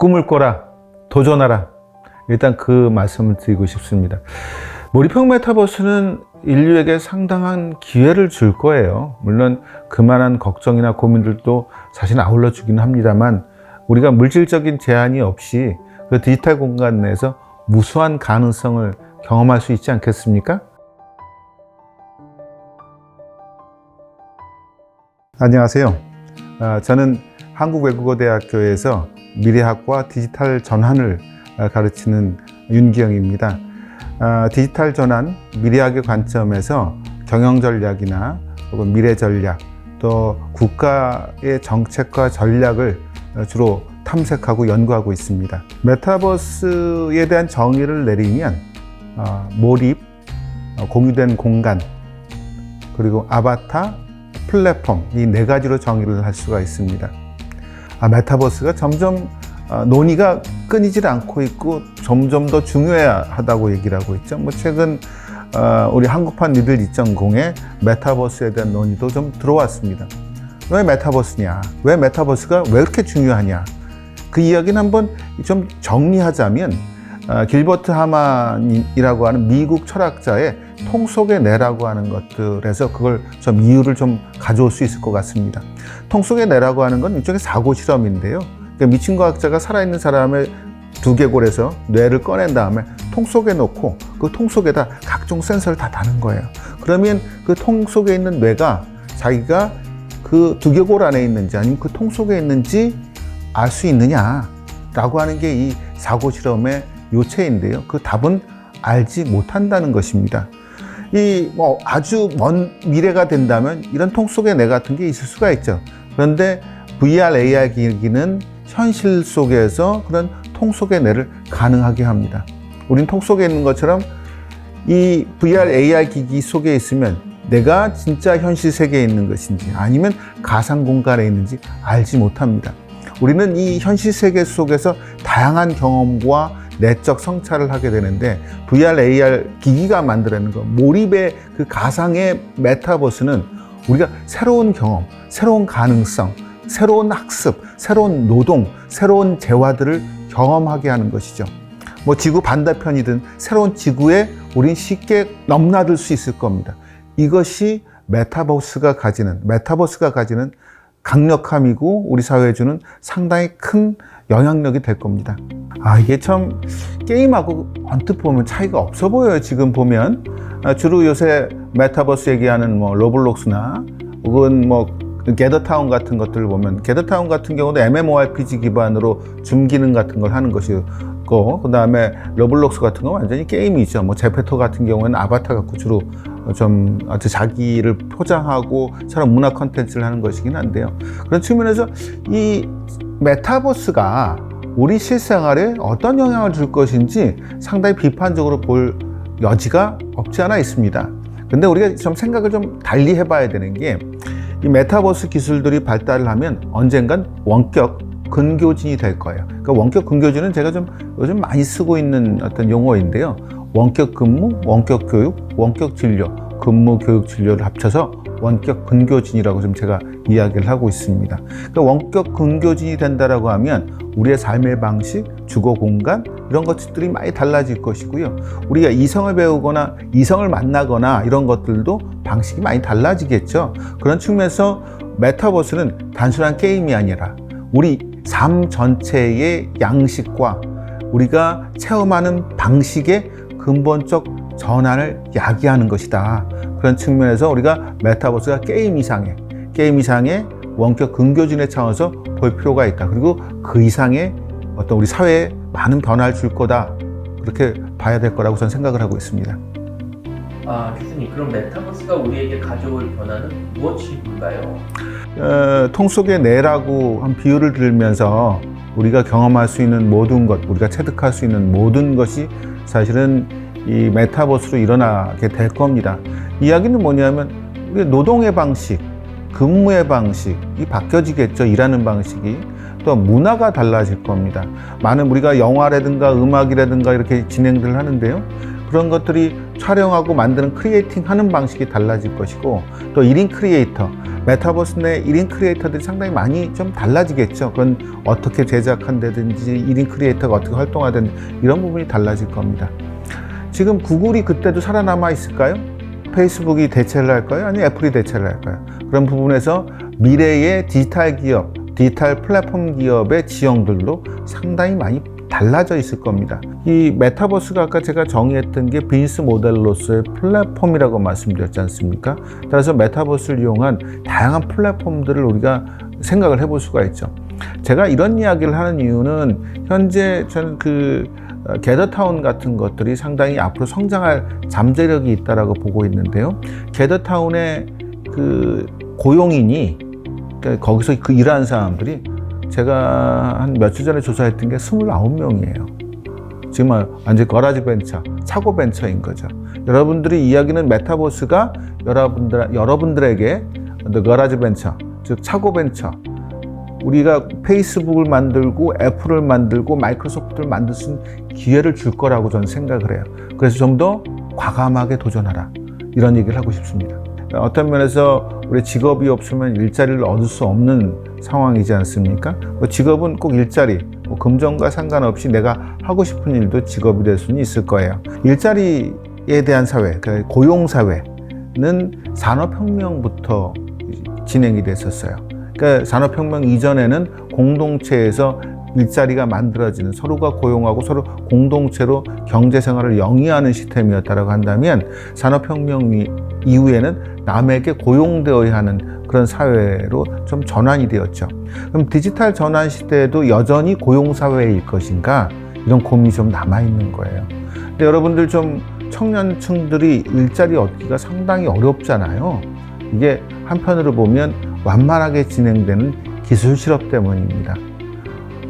꿈을 꿔라, 도전하라. 일단 그 말씀을 드리고 싶습니다. 몰입형 메타버스는 인류에게 상당한 기회를 줄 거예요. 물론 그만한 걱정이나 고민들도 사실 아울러 주긴 합니다만, 우리가 물질적인 제한이 없이 그 디지털 공간 내에서 무수한 가능성을 경험할 수 있지 않겠습니까? 안녕하세요. 저는 한국외국어대학교에서 미래학과 디지털 전환을 가르치는 윤기영입니다. 디지털 전환, 미래학의 관점에서 경영 전략이나 혹은 미래 전략, 또 국가의 정책과 전략을 주로 탐색하고 연구하고 있습니다. 메타버스에 대한 정의를 내리면 몰입, 공유된 공간, 그리고 아바타, 플랫폼, 이 네 가지로 정의를 할 수가 있습니다. 메타버스가 점점 논의가 끊이질 않고 있고 점점 더 중요하다고 얘기를 하고 있죠. 최근 우리 한국판 리들 2.0에 메타버스에 대한 논의도 좀 들어왔습니다. 왜 메타버스냐? 왜 메타버스가 왜 이렇게 중요하냐? 그 이야기는 한번 좀 정리하자면, 길버트 하만이라고 하는 미국 철학자의 통 속의 내라고 하는 것들에서 그걸 좀 이유를 좀 가져올 수 있을 것 같습니다. 통 속의 내라고 하는 건 일종의 사고 실험인데요. 그러니까 미친 과학자가 살아있는 사람의 두개골에서 뇌를 꺼낸 다음에 통 속에 놓고 그 통 속에다 각종 센서를 다 다는 거예요. 그러면 그 통 속에 있는 뇌가 자기가 그 두개골 안에 있는지 아니면 그 통 속에 있는지 알 수 있느냐라고 하는 게 이 사고 실험의 요체인데요. 그 답은 알지 못한다는 것입니다. 아주 먼 미래가 된다면 이런 통 속의 뇌 같은 게 있을 수가 있죠. 그런데 VR, AR 기기는 현실 속에서 그런 통 속의 뇌를 가능하게 합니다. 우린 통 속에 있는 것처럼 이 VR, AR 기기 속에 있으면 내가 진짜 현실 세계에 있는 것인지 아니면 가상 공간에 있는지 알지 못합니다. 우리는 이 현실 세계 속에서 다양한 경험과 내적 성찰을 하게 되는데, VR, AR 기기가 만들어내는 거, 몰입의 그 가상의 메타버스는 우리가 새로운 경험, 새로운 가능성, 새로운 학습, 새로운 노동, 새로운 재화들을 경험하게 하는 것이죠. 지구 반대편이든 새로운 지구에 우린 쉽게 넘나들 수 있을 겁니다. 이것이 메타버스가 가지는 강력함이고 우리 사회에 주는 상당히 큰 영향력이 될 겁니다. 이게 참 게임하고 언뜻 보면 차이가 없어 보여요. 지금 보면 주로 요새 메타버스 얘기하는 로블록스나 혹은 게더타운 같은 것들을 보면, 게더타운 같은 경우도 MMORPG 기반으로 줌 기능 같은 걸 하는 것이고, 그 다음에 로블록스 같은 건 완전히 게임이죠. 제페토 같은 경우에는 아바타 갖고 주로 좀 자기를 포장하고 처럼 문화 콘텐츠를 하는 것이긴 한데요. 그런 측면에서 이 메타버스가 우리 실생활에 어떤 영향을 줄 것인지 상당히 비판적으로 볼 여지가 없지 않아 있습니다. 근데 우리가 좀 생각을 좀 달리 해봐야 되는 게, 이 메타버스 기술들이 발달을 하면 언젠간 원격 근교진이 될 거예요. 그러니까 원격 근교진은 제가 좀 요즘 많이 쓰고 있는 어떤 용어인데요. 원격 근무, 원격 교육, 원격 진료, 근무, 교육, 진료를 합쳐서 원격 근교진이라고 좀 제가 이야기를 하고 있습니다. 그러니까 원격 근교진이 된다라고 하면 우리의 삶의 방식, 주거 공간 이런 것들이 많이 달라질 것이고요. 우리가 이성을 배우거나 이성을 만나거나 이런 것들도 방식이 많이 달라지겠죠. 그런 측면에서 메타버스는 단순한 게임이 아니라 우리 삶 전체의 양식과 우리가 체험하는 방식의 근본적 전환을 야기하는 것이다. 그런 측면에서 우리가 메타버스가 게임 이상의 원격 근교진의 차원에서 볼 필요가 있다. 그리고 그 이상의 어떤 우리 사회에 많은 변화를 줄 거다. 그렇게 봐야 될 거라고 저는 생각을 하고 있습니다. 교수님, 그럼 메타버스가 우리에게 가져올 변화는 무엇일까요? 통 속의 뇌라고 한 비유를 들면서 우리가 경험할 수 있는 모든 것, 우리가 체득할 수 있는 모든 것이 사실은 이 메타버스로 일어나게 될 겁니다. 이야기는 뭐냐면 우리 노동의 방식, 근무의 방식이 바뀌어지겠죠. 일하는 방식이. 또 문화가 달라질 겁니다. 많은 우리가 영화라든가 음악이라든가 이렇게 진행들 하는데요. 그런 것들이 촬영하고 만드는 크리에이팅 하는 방식이 달라질 것이고, 또 1인 크리에이터, 메타버스 내 1인 크리에이터들이 상당히 많이 좀 달라지겠죠. 그건 어떻게 제작한다든지 1인 크리에이터가 어떻게 활동하든지 이런 부분이 달라질 겁니다. 지금 구글이 그때도 살아남아 있을까요? 페이스북이 대체를 할까요? 아니면 애플이 대체를 할까요? 그런 부분에서 미래의 디지털 기업, 디지털 플랫폼 기업의 지형들도 상당히 많이 달라져 있을 겁니다. 이 메타버스가 아까 제가 정의했던 게 비즈니스 모델로서의 플랫폼이라고 말씀드렸지 않습니까? 따라서 메타버스를 이용한 다양한 플랫폼들을 우리가 생각을 해볼 수가 있죠. 제가 이런 이야기를 하는 이유는 현재 저는 게더타운 같은 것들이 상당히 앞으로 성장할 잠재력이 있다라고 보고 있는데요. 게더타운의 고용인이, 그러니까 거기서 일하는 사람들이 제가 한 며칠 전에 조사했던 게 29명이에요. 지금 완전 거라지 벤처, 차고 벤처인 거죠. 여러분들이 이야기는 메타버스가 여러분들에게 거라지 벤처, 즉 차고 벤처, 우리가 페이스북을 만들고 애플을 만들고 마이크로소프트를 만들 수 있는 기회를 줄 거라고 저는 생각을 해요. 그래서 좀 더 과감하게 도전하라, 이런 얘기를 하고 싶습니다. 어떤 면에서 우리 직업이 없으면 일자리를 얻을 수 없는 상황이지 않습니까? 직업은 꼭 일자리, 금전과 상관없이 내가 하고 싶은 일도 직업이 될 수는 있을 거예요. 일자리에 대한 사회, 그러니까 고용사회는 산업혁명부터 진행이 됐었어요. 그러니까 산업혁명 이전에는 공동체에서 일자리가 만들어지는, 서로가 고용하고 서로 공동체로 경제생활을 영위하는 시스템이었다고 한다면, 산업혁명 이후에는 남에게 고용되어야 하는 그런 사회로 좀 전환이 되었죠. 그럼 디지털 전환 시대에도 여전히 고용사회일 것인가? 이런 고민이 좀 남아있는 거예요. 근데 여러분들 좀 청년층들이 일자리 얻기가 상당히 어렵잖아요. 이게 한편으로 보면 완만하게 진행되는 기술 실업 때문입니다.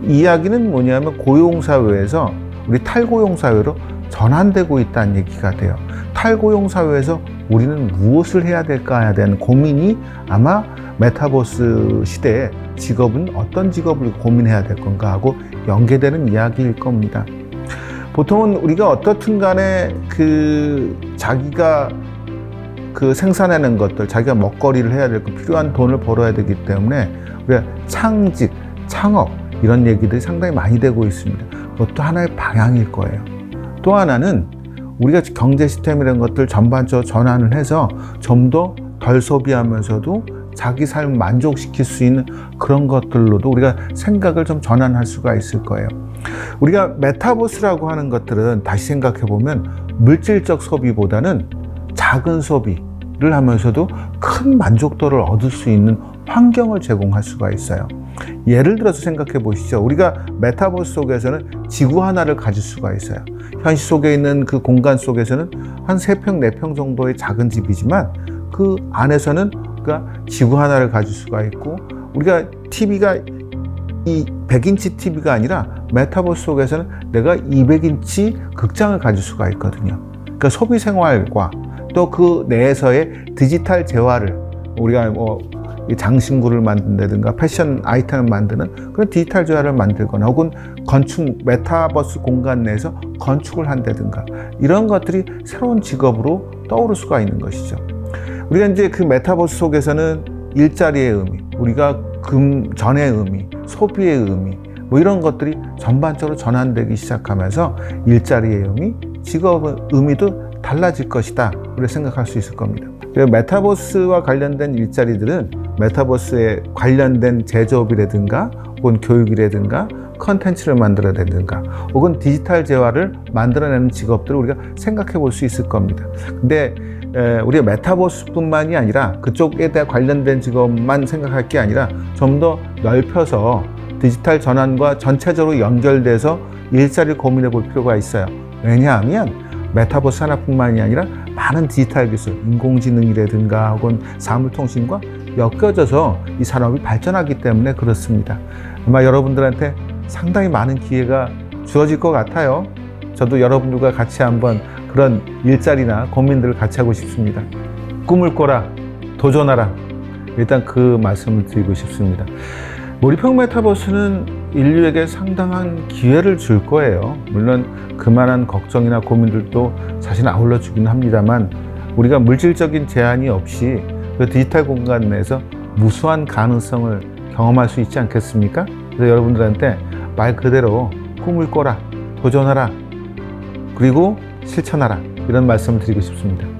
이야기는 뭐냐면 고용사회에서 우리 탈고용사회로 전환되고 있다는 얘기가 돼요. 탈고용사회에서 우리는 무엇을 해야 될까에 대한 고민이 아마 메타버스 시대에 직업은 어떤 직업을 고민해야 될 건가 하고 연계되는 이야기일 겁니다. 보통은 우리가 어떻든 간에 자기가 생산하는 것들, 자기가 먹거리를 해야 되고 필요한 돈을 벌어야 되기 때문에 우리가 창직, 창업 이런 얘기들이 상당히 많이 되고 있습니다. 그것도 하나의 방향일 거예요. 또 하나는 우리가 경제 시스템이라는 것들 전반적으로 전환을 해서 좀 더 덜 소비하면서도 자기 삶을 만족시킬 수 있는 그런 것들로도 우리가 생각을 좀 전환할 수가 있을 거예요. 우리가 메타버스라고 하는 것들은 다시 생각해 보면 물질적 소비보다는 작은 소비를 하면서도 큰 만족도를 얻을 수 있는 환경을 제공할 수가 있어요. 예를 들어서 생각해 보시죠. 우리가 메타버스 속에서는 지구 하나를 가질 수가 있어요. 현실 속에 있는 그 공간 속에서는 한 3평, 4평 정도의 작은 집이지만 그 안에서는 우리가 지구 하나를 가질 수가 있고, 우리가 TV가 이 100인치 TV가 아니라 메타버스 속에서는 내가 200인치 극장을 가질 수가 있거든요. 그러니까 소비 생활과 또 그 내에서의 디지털 재화를, 우리가 장신구를 만든다든가 패션 아이템을 만드는 그런 디지털 재화를 만들거나 혹은 건축, 메타버스 공간 내에서 건축을 한다든가 이런 것들이 새로운 직업으로 떠오를 수가 있는 것이죠. 우리가 이제 그 메타버스 속에서는 일자리의 의미, 우리가 금전의 의미, 소비의 의미 이런 것들이 전반적으로 전환되기 시작하면서 일자리의 의미, 직업의 의미도 달라질 것이다, 우리가 생각할 수 있을 겁니다. 메타버스와 관련된 일자리들은 메타버스에 관련된 제조업이라든가 혹은 교육이라든가 컨텐츠를 만들어내든가 혹은 디지털 재화를 만들어내는 직업들을 우리가 생각해 볼 수 있을 겁니다. 근데 우리가 메타버스뿐만이 아니라 그쪽에 대한 관련된 직업만 생각할 게 아니라 좀 더 넓혀서 디지털 전환과 전체적으로 연결돼서 일자리를 고민해 볼 필요가 있어요. 왜냐하면 메타버스 하나뿐만이 아니라 많은 디지털 기술, 인공지능이라든가 혹은 사물통신과 엮여져서 이 산업이 발전하기 때문에 그렇습니다. 아마 여러분들한테 상당히 많은 기회가 주어질 것 같아요. 저도 여러분들과 같이 한번 그런 일자리나 고민들을 같이 하고 싶습니다. 꿈을 꿔라, 도전하라. 일단 그 말씀을 드리고 싶습니다. 몰입형 메타버스는 인류에게 상당한 기회를 줄 거예요. 물론 그만한 걱정이나 고민들도 사실 아울러 주긴 합니다만, 우리가 물질적인 제한이 없이 그 디지털 공간 내에서 무수한 가능성을 경험할 수 있지 않겠습니까? 그래서 여러분들한테 말 그대로 꿈을 꿔라, 도전하라, 그리고 실천하라, 이런 말씀을 드리고 싶습니다.